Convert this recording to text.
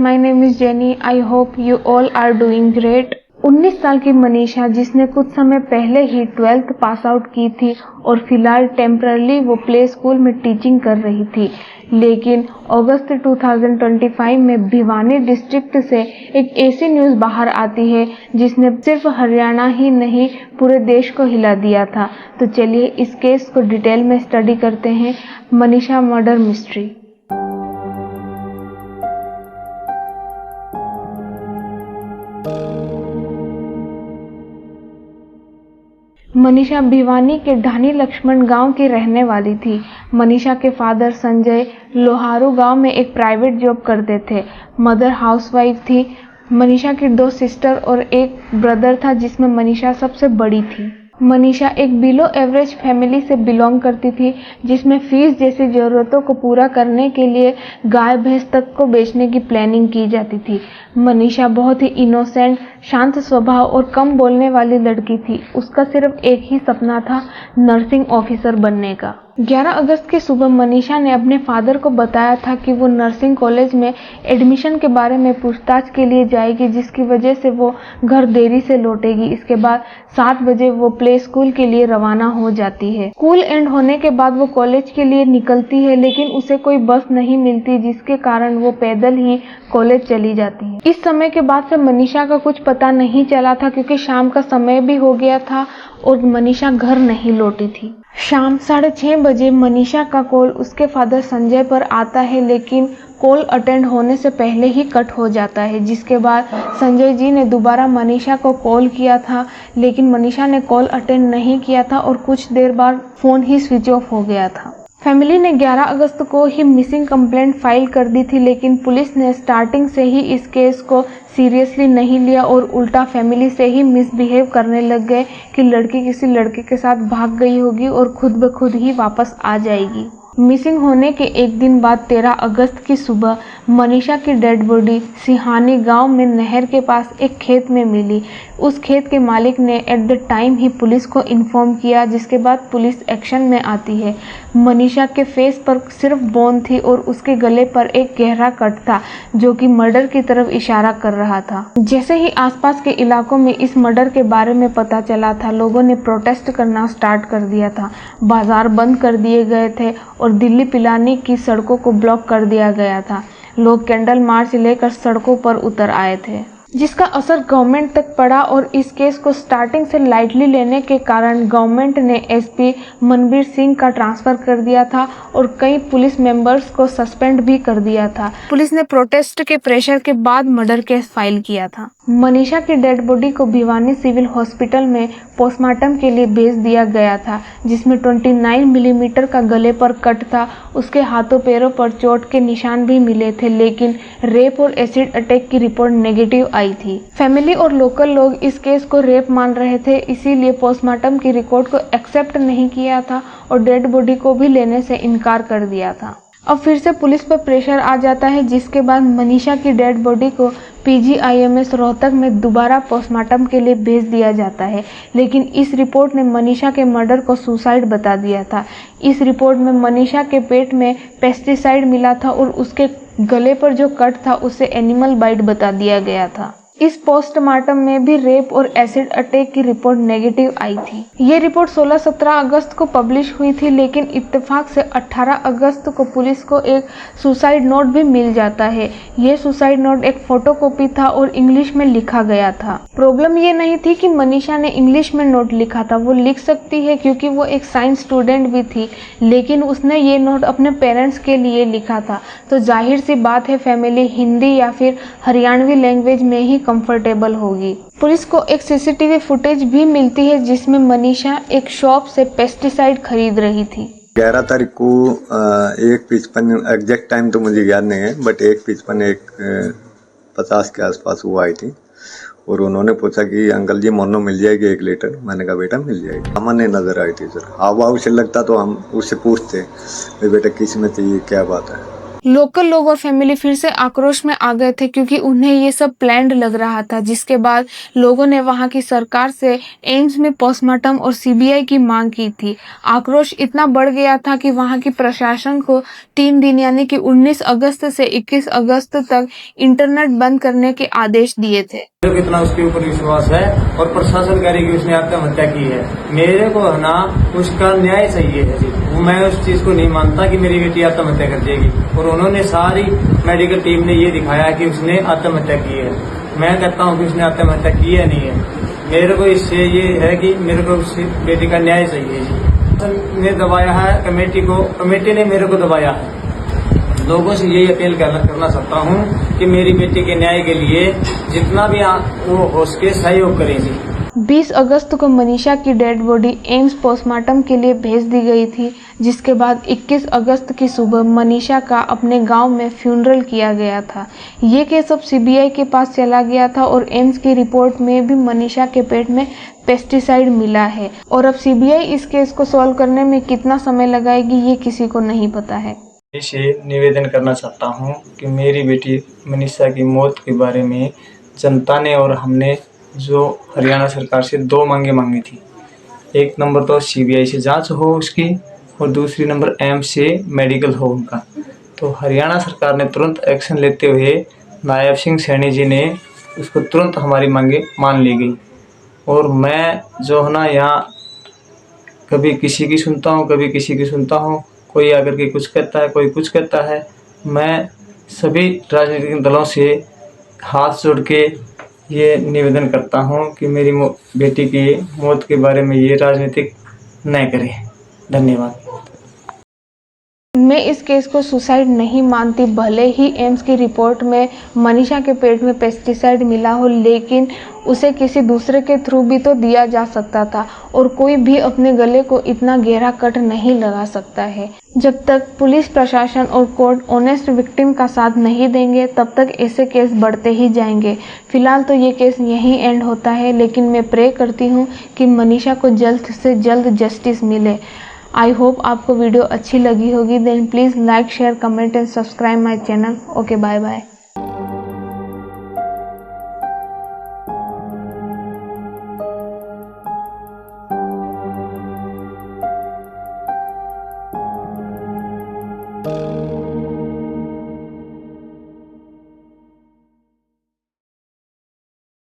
my name is Jenny. I hope you all are doing great. 19 साल की मनीषा, जिसने कुछ समय पहले ही 12th पास आउट की थी और फिलहाल टेम्परली वो प्ले स्कूल में टीचिंग कर रही थी, लेकिन अगस्त 2025 में भिवानी डिस्ट्रिक्ट से एक ऐसी न्यूज़ बाहर आती है जिसने सिर्फ हरियाणा ही नहीं पूरे देश को हिला दिया था। तो चलिए इस केस को डिटेल में स्टडी करते हैं। Manisha murder mystery. मनीषा भिवानी के ढानी लक्ष्मण गांव की रहने वाली थी। मनीषा के फादर संजय लोहारू गांव में एक प्राइवेट जॉब करते थे। मदर हाउसवाइफ थी। मनीषा की 2 सिस्टर और एक ब्रदर था जिसमें मनीषा सबसे बड़ी थी। मनीषा एक बिलो एवरेज फैमिली से बिलोंग करती थी, जिसमें फीस जैसी ज़रूरतों को पूरा करने के लिए गाय भैंस तक को बेचने की प्लानिंग की जाती थी। मनीषा बहुत ही इनोसेंट, शांत स्वभाव और कम बोलने वाली लड़की थी। उसका सिर्फ एक ही सपना था, नर्सिंग ऑफिसर बनने का। 11 अगस्त की सुबह मनीषा ने अपने फादर को बताया था कि वो नर्सिंग कॉलेज में एडमिशन के बारे में पूछताछ के लिए जाएगी, जिसकी वजह से वो घर देरी से लौटेगी। इसके बाद 7 बजे वो प्ले स्कूल के लिए रवाना हो जाती है। स्कूल एंड होने के बाद वो कॉलेज के लिए निकलती है, लेकिन उसे कोई बस नहीं मिलती, जिसके कारण वो पैदल ही कॉलेज चली जाती है। इस समय के बाद से मनीषा का कुछ पता नहीं चला था, क्योंकि शाम का समय भी हो गया था और मनीषा घर नहीं लौटी थी। शाम 6:30 बजे मनीषा का कॉल उसके फादर संजय पर आता है, लेकिन कॉल अटेंड होने से पहले ही कट हो जाता है। जिसके बाद संजय जी ने दोबारा मनीषा को कॉल किया था, लेकिन मनीषा ने कॉल अटेंड नहीं किया था और कुछ देर बाद फ़ोन ही स्विच ऑफ हो गया था। फैमिली ने 11 अगस्त को ही मिसिंग कंप्लेंट फाइल कर दी थी, लेकिन पुलिस ने स्टार्टिंग से ही इस केस को सीरियसली नहीं लिया और उल्टा फैमिली से ही मिसबिहेव करने लग गए कि लड़की किसी लड़के के साथ भाग गई होगी और खुद ब खुद ही वापस आ जाएगी। मिसिंग होने के एक दिन बाद 13 अगस्त की सुबह मनीषा की डेड बॉडी सिहानी गांव में नहर के पास एक खेत में मिली। उस खेत के मालिक ने at the time he police को इन्फॉर्म किया, जिसके बाद पुलिस एक्शन में आती है। मनीषा के फेस पर सिर्फ बोन थी और उसके गले पर एक गहरा कट था, जो कि मर्डर की तरफ इशारा कर रहा था। जैसे ही आसपास के इलाकों में इस मर्डर के बारे में पता चला था, लोगों ने प्रोटेस्ट करना स्टार्ट कर दिया था। बाजार बंद कर दिए गए थे और दिल्ली पिलानी की सड़कों को ब्लॉक कर दिया गया था। लोग कैंडल मार्च लेकर सड़कों पर उतर आए थे, जिसका असर गवर्नमेंट तक पड़ा और इस केस को स्टार्टिंग से लाइटली लेने के कारण गवर्नमेंट ने एसपी मनबीर सिंह का ट्रांसफर कर दिया था और कई पुलिस मेंबर्स को सस्पेंड भी कर दिया था। पुलिस ने प्रोटेस्ट के प्रेशर के बाद मर्डर केस फाइल किया था। मनीषा की डेड बॉडी को भिवानी सिविल हॉस्पिटल में पोस्टमार्टम के लिए भेज दिया गया था, जिसमें 29 मिलीमीटर का गले पर कट था। उसके हाथों पैरों पर चोट के निशान भी मिले थे, लेकिन रेप और एसिड अटैक की रिपोर्ट नेगेटिव आई थी। फैमिली और लोकल लोग इस केस को रेप मान रहे थे, इसीलिए पोस्टमार्टम की रिपोर्ट को एक्सेप्ट नहीं किया था और डेड बॉडी को भी लेने से इनकार कर दिया था। अब फिर से पुलिस पर प्रेशर आ जाता है, जिसके बाद मनीषा की डेड बॉडी को PGIMS रोहतक में दोबारा पोस्टमार्टम के लिए भेज दिया जाता है, लेकिन इस रिपोर्ट ने मनीषा के मर्डर को सुसाइड बता दिया था। इस रिपोर्ट में मनीषा के पेट में पेस्टिसाइड मिला था और उसके गले पर जो कट था उसे एनिमल बाइट बता दिया गया था। इस पोस्टमार्टम में भी रेप और एसिड अटैक की रिपोर्ट नेगेटिव आई थी। ये रिपोर्ट 16-17 अगस्त को पब्लिश हुई थी, लेकिन इत्तेफाक से 18 अगस्त को पुलिस को एक सुसाइड नोट भी मिल जाता है। ये सुसाइड नोट एक फोटोकॉपी था और इंग्लिश में लिखा गया था। प्रॉब्लम ये नहीं थी कि मनीषा ने इंग्लिश में नोट लिखा था, वो लिख सकती है क्योंकि वो एक साइंस स्टूडेंट भी थी, लेकिन उसने ये नोट अपने पेरेंट्स के लिए लिखा था। तो जाहिर सी बात है फैमिली हिंदी या फिर हरियाणवी लैंग्वेज में ही कंफर्टेबल होगी। पुलिस को एक सीसीटीवी फुटेज भी मिलती है, जिसमें मनीषा एक शॉप से पेस्टिसाइड खरीद रही थी। 11 तारीख को 1:55 एग्जैक्ट टाइम तो मुझे याद नहीं है, बट 1:55 1:50 के आसपास वो आई थी और उन्होंने पूछा कि अंकल जी मोनो मिल जाएगी 1 लीटर। मैंने कहा बेटा मिल जाएगी। सामान्य नजर आई थी सर, हाव भाव से लगता तो हम उससे पूछते बेटा किस में चाहिए क्या बात है। लोकल लोग और फैमिली फिर से आक्रोश में आ गए थे क्योंकि उन्हें ये सब प्लान्ड लग रहा था, जिसके बाद लोगों ने वहां की सरकार से एम्स में पोस्टमार्टम और सीबीआई की मांग की थी। आक्रोश इतना बढ़ गया था कि वहां की प्रशासन को 3 दिन यानी कि 19 अगस्त से 21 अगस्त तक इंटरनेट बंद करने के आदेश दिए थे। कितना उसके ऊपर विश्वास है और प्रशासन कह रही कि उसने आत्महत्या की है। मेरे को है ना उसका न्याय चाहिए है जी। मैं उस चीज को नहीं मानता कि मेरी बेटी आत्महत्या कर देगी, और उन्होंने सारी मेडिकल टीम ने ये दिखाया कि उसने आत्महत्या की है। मैं कहता हूँ कि उसने आत्महत्या की है नहीं है। मेरे को इससे ये है कि मेरे को उस बेटी का न्याय चाहिए जी। ने दबाया है कमेटी को, कमेटी ने मेरे को दबाया है। लोगों से यही अपील करना चाहता हूँ कि मेरी बेटी के न्याय के लिए जितना भी वो हो सके सहयोग करें जी। 20 अगस्त को मनीषा की डेड बॉडी एम्स पोस्टमार्टम के लिए भेज दी गई थी, जिसके बाद 21 अगस्त की सुबह मनीषा का अपने गांव में फ्यूनरल किया गया था। ये केस अब सीबीआई के पास चला गया था और एम्स की रिपोर्ट में भी मनीषा के पेट में पेस्टिसाइड मिला है, और अब सीबीआई इस केस को सॉल्व करने में कितना समय लगाएगी ये किसी को नहीं पता है। इसे निवेदन करना चाहता हूँ कि मेरी बेटी मनीषा की मौत के बारे में जनता ने और हमने जो हरियाणा सरकार से 2 मांगी थी। एक नंबर तो सीबीआई से जांच हो उसकी, और दूसरी नंबर एम्स से मेडिकल हो उनका। तो हरियाणा सरकार ने तुरंत एक्शन लेते हुए नायब सिंह सैनी जी ने उसको तुरंत हमारी मांगे मान ली गई। और मैं जो है ना यहाँ कभी किसी की सुनता हूँ, कभी किसी की सुनता हूँ, कोई आकर के कुछ कहता है, कोई कुछ कहता है। मैं सभी राजनीतिक दलों से हाथ जोड़ के ये निवेदन करता हूँ कि मेरी बेटी की मौत के बारे में ये राजनीतिक न करें। धन्यवाद। मैं इस केस को सुसाइड नहीं मानती, भले ही एम्स की रिपोर्ट में मनीषा के पेट में पेस्टिसाइड मिला हो, लेकिन उसे किसी दूसरे के थ्रू भी तो दिया जा सकता था, और कोई भी अपने गले को इतना गहरा कट नहीं लगा सकता है। जब तक पुलिस प्रशासन और कोर्ट ऑनेस्ट विक्टिम का साथ नहीं देंगे, तब तक ऐसे केस बढ़ते ही जाएंगे। फिलहाल तो ये केस यहीं एंड होता है, लेकिन मैं प्रे करती हूँ कि मनीषा को जल्द से जल्द जस्टिस मिले। आई होप आपको वीडियो अच्छी लगी होगी। Then please like, share, comment and subscribe my channel. Okay, bye bye.